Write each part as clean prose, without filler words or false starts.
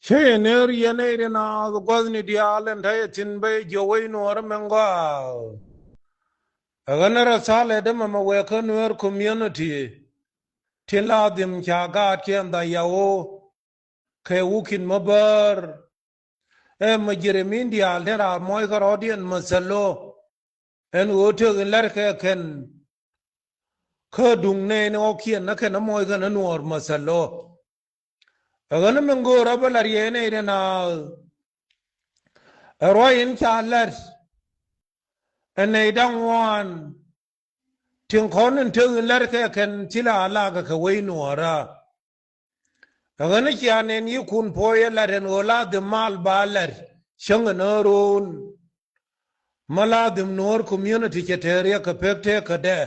Shener yenere na gwazni dialen ta yatin bai jawai nuwar menga aganara sale da mama weka nuwar community tiladim chaga kianda yawo ke wukin mabar majirimin dial tera moy karodian masalo en wote lar ke ken ke dung ne no kien na ken moy kan nuwar masalo agana mengo rabalar yenere na Royin chalet ene dang wan tin konin tin lerke ken tila alaga ka wainuara agani kianen yi kun poye laren ola de mal baler shanga narun mala de nor community keteria ka pekte ka de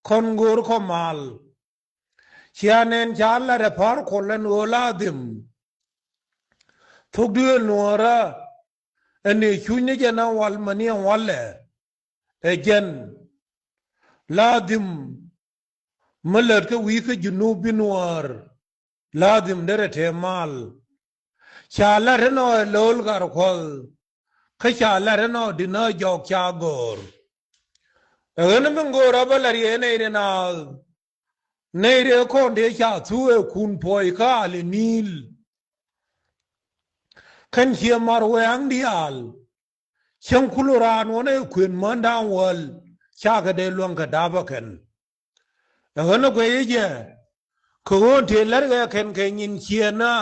kon gur ko mal kianen chalare par kolen ola dim tugdu nuara ene chunye jana wal mani wale ejen ladim malar ka wika junubin war ladim dere temal chala reno lol gar kol ka chala reno dina jok chagor ene mengora balar yene na neire konde cha tuwe kun poi ka ali nil kan hier marwe ang dial chen kuluran wone kwen mandang wal chaga de luang ka dabaken ene ko yeje ko te larga ken ken chiena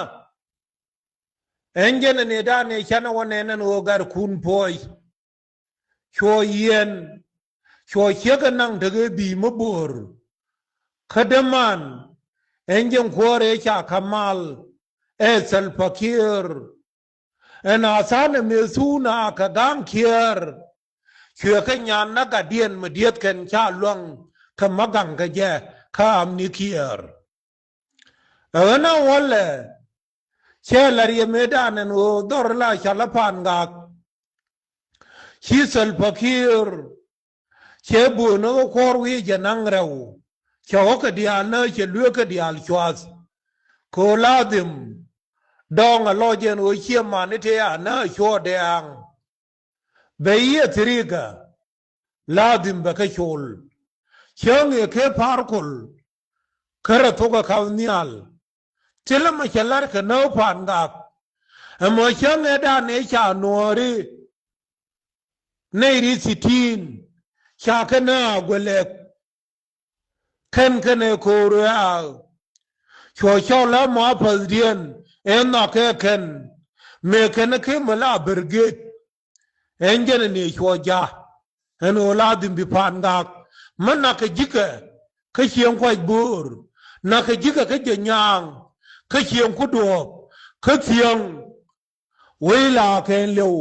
engen ne da ne chana wone nan o gar kun poi cho yen cho chega nang de bi mabur kadaman engen kore cha kamal esal fakir en asan mesuna ka gang kier chue ka nyan na ga dien mediet ken cha luang ka magang ka je ka amni kier ana wale chelar ye medanen o dorla chalapan ga hisal fakir che bu no kor wi janang rew che o ka dia na che lue ka dia chwas ko ladim dong a lojen o che manite ya na cho de ang be ye triga ladim ba ka chol chang ye ke parkul kara to ka kawnial tela ma chalar ka no pan ga mo chang e da ne cha nori nei ri sitin cha ka na gwele ken ken e ko ya cho cho la ma pasdien en na ke ken me ken ke mala berge engen ne cho ja en oladim bi pan ga man na ka jike ka chien kwai bur na ka jike ka jenyang ka chien ku do ka chien weila ken lew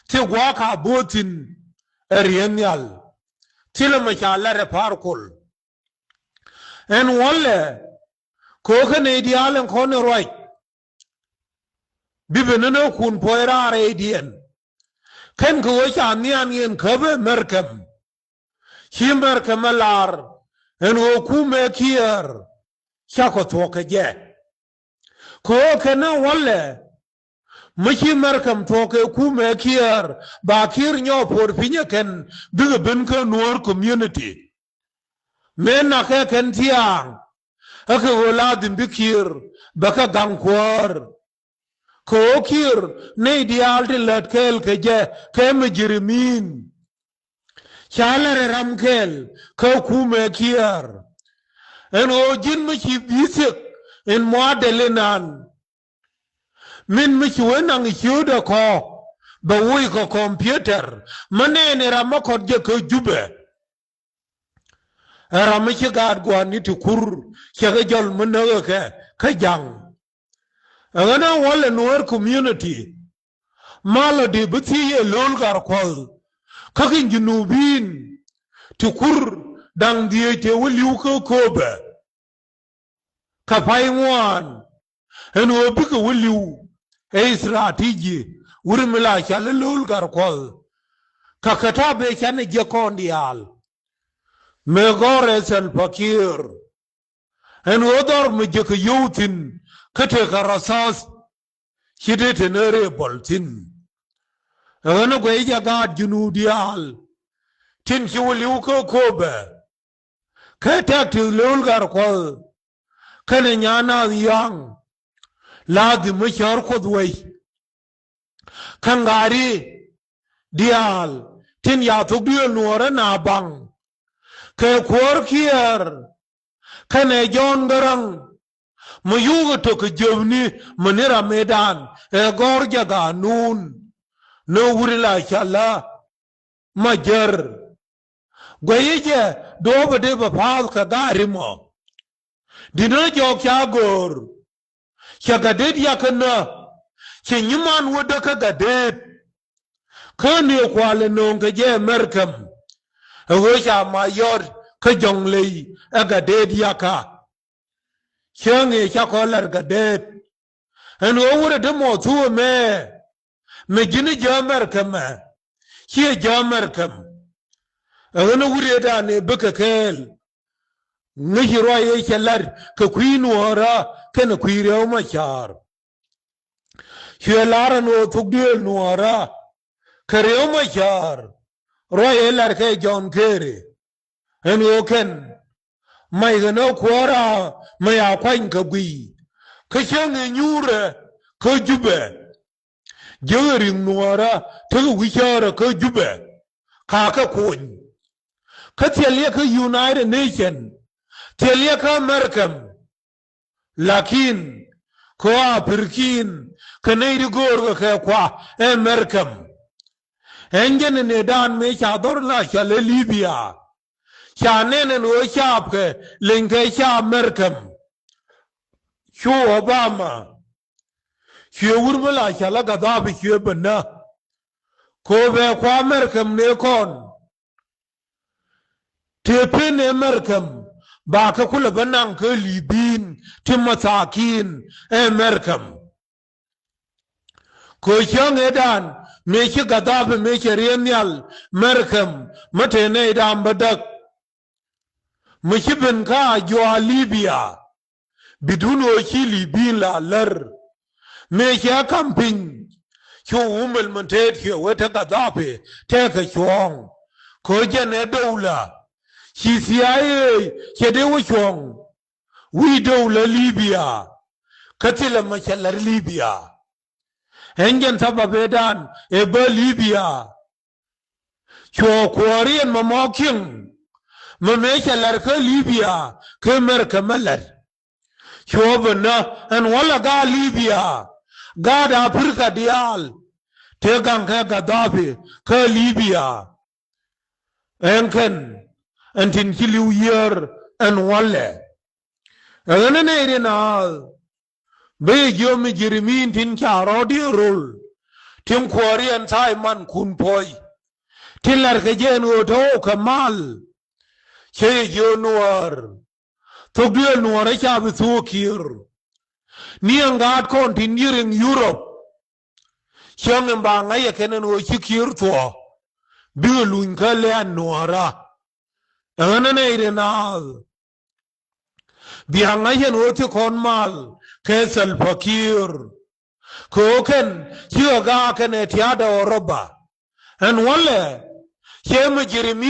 ti gwa ka botin erienial tila ma cha la re parkul en wole ko ka ne dialen ko ne roi bibene no kun poira re dien ken ko cha nian yen kabe merkem himer kamalar en o kume kier chako toke je ko kana wale michi merkem toke kume kier ba kir nyo por pinye ken biga ben ka nuor community men na ke ken tiang ake wala dim bikir baka gangkwar ko kir ne dial te latkel ke je ke mejrimin chalare ramkel ko kume kier en o jin michi bisik en modelinan min michi wenang chuda ko ba wui ko computer manene ramakot je ko jube ramichi gad gwani ti kur chege jol managa ke ka jang agana wale nuer community malo di biti ye lol gar kol kakin junubin ti kur dang die te waliu ko kobe ka pai wan en obi ko waliu e strategy wuri mila chale lol gar kol ka katabe chane je kondial me gore sel fakir en odor me je ko youtin kate ka rasas คิดถึงเรื่องบอลทินนักเวทยากาศยูนูเดียลทินชิวลิวก็โคเบแค่แท็กที่ลูลการคอลแค่ในยานายังลาดิมชาร์คดไว้ขังการีเดียลทินยาทุกเดือนนัวรนาบังแค่ขวารเคียร์แค่ในจอนกรังมาอยู่กับทุกเจ้าหนี้มันเนราเมดานกอร์จักานูนนูริลาชาลามาเจอร์กวยเจดูบเดบพาสกดาริมอดินจอกชากอร์ชากเดดยากันนะเชนิมันวดกกเดดคืนนี้ควาเลนงกเจเมร์คัมเฮชามายอร์ขจงเลยกเดดยากาเชื่อไงชาคอลร์กเดดอันว่าเดมอทูเมจินจาเมร์คัมเชื่อจาเมร์คัมอันว่าเดานเบกเคลงิจรอยเชลร์กคุยนัวระแค่นคุยเรียวมาชาร์เชื่อลาร์นัวทุกเดือนนัวระแค่เรียวมาชาร์รอยลาร์แค่จอนเครีอันว่าเคนไม่กันเอาขวาราไม่เอาควายกบีเขาเชื่อเงินยูระเขาจุบเจอริงนัวระถึงวิชาระเขาจุบข้าก็ควรเขาเทียเรียกยูไนเต็ดเนชั่นเทียเรียกอเมริกันลักินเขาอาฟริกันคนในริกอร์ก็แค่ขวาอเมริกันเอ็นเจนเนดานไม่ชาดอร์ลาชาเลลิเบียชาเนนโอชาบเคลิงเคชาอเมริกันชูโอบามาชูอุร์บลาชาลากาดาบิชูเบนะโคเบควาอเมริกันเนคอนเทเพนอเมริกันบาคุลบันังเคลีบินทิมซาคินอเมริกันโคเชียงเอดานเมชิกาดาบเมชเรียนยัลอเมริกันมาเทเนดามบดักมชิเป็นข้าอยู่อาลิเบียบิดูโนชิลิบินลาลร์เมชาคัมพิงชูอุมลมันเทศเขียวเวทกาดาบเทกชวงโคเจเนดูลาชีซีไอเชเดวชวงวิดูลลิเบียคัติลมาเชลร์ลิเบียเฮนเจนซับเบดานเอเบลิเบียชัวควารีนมามาคิงมาเมชลร์เคลิเบียเคเมร์เคมลร์ชัวบนะอันวลากาลิเบียกาดาฟริกาดิอัลเทกังแค่กาดาฟิเคลิเบียเอ็นเคนอันทินคิลิวเยอร์อันวัลเล่อันนั้นเองนะเบย์ยอมจิริมินทินชารอดีโรลทิมควารีอันใช้มันคุณพอยทินลาร์กเจนโอโตขมาลเชยนัวร์ทุกเดือนนัวร์ชาบิสูคิร์นี่อังกาดคนทินยิริงยุโรปเชื่อมบางไงแค่นั้นโอชิคิร์ตัวบิวลุนเคลียนนัวระอันนั้นเองนะบิฮังไงเห็นว่าที่คนมาลเคสลฟักีร์โคเคนเชื่อกาเคนเทียดอรบะอันวันเล่เชื่อมจิริมี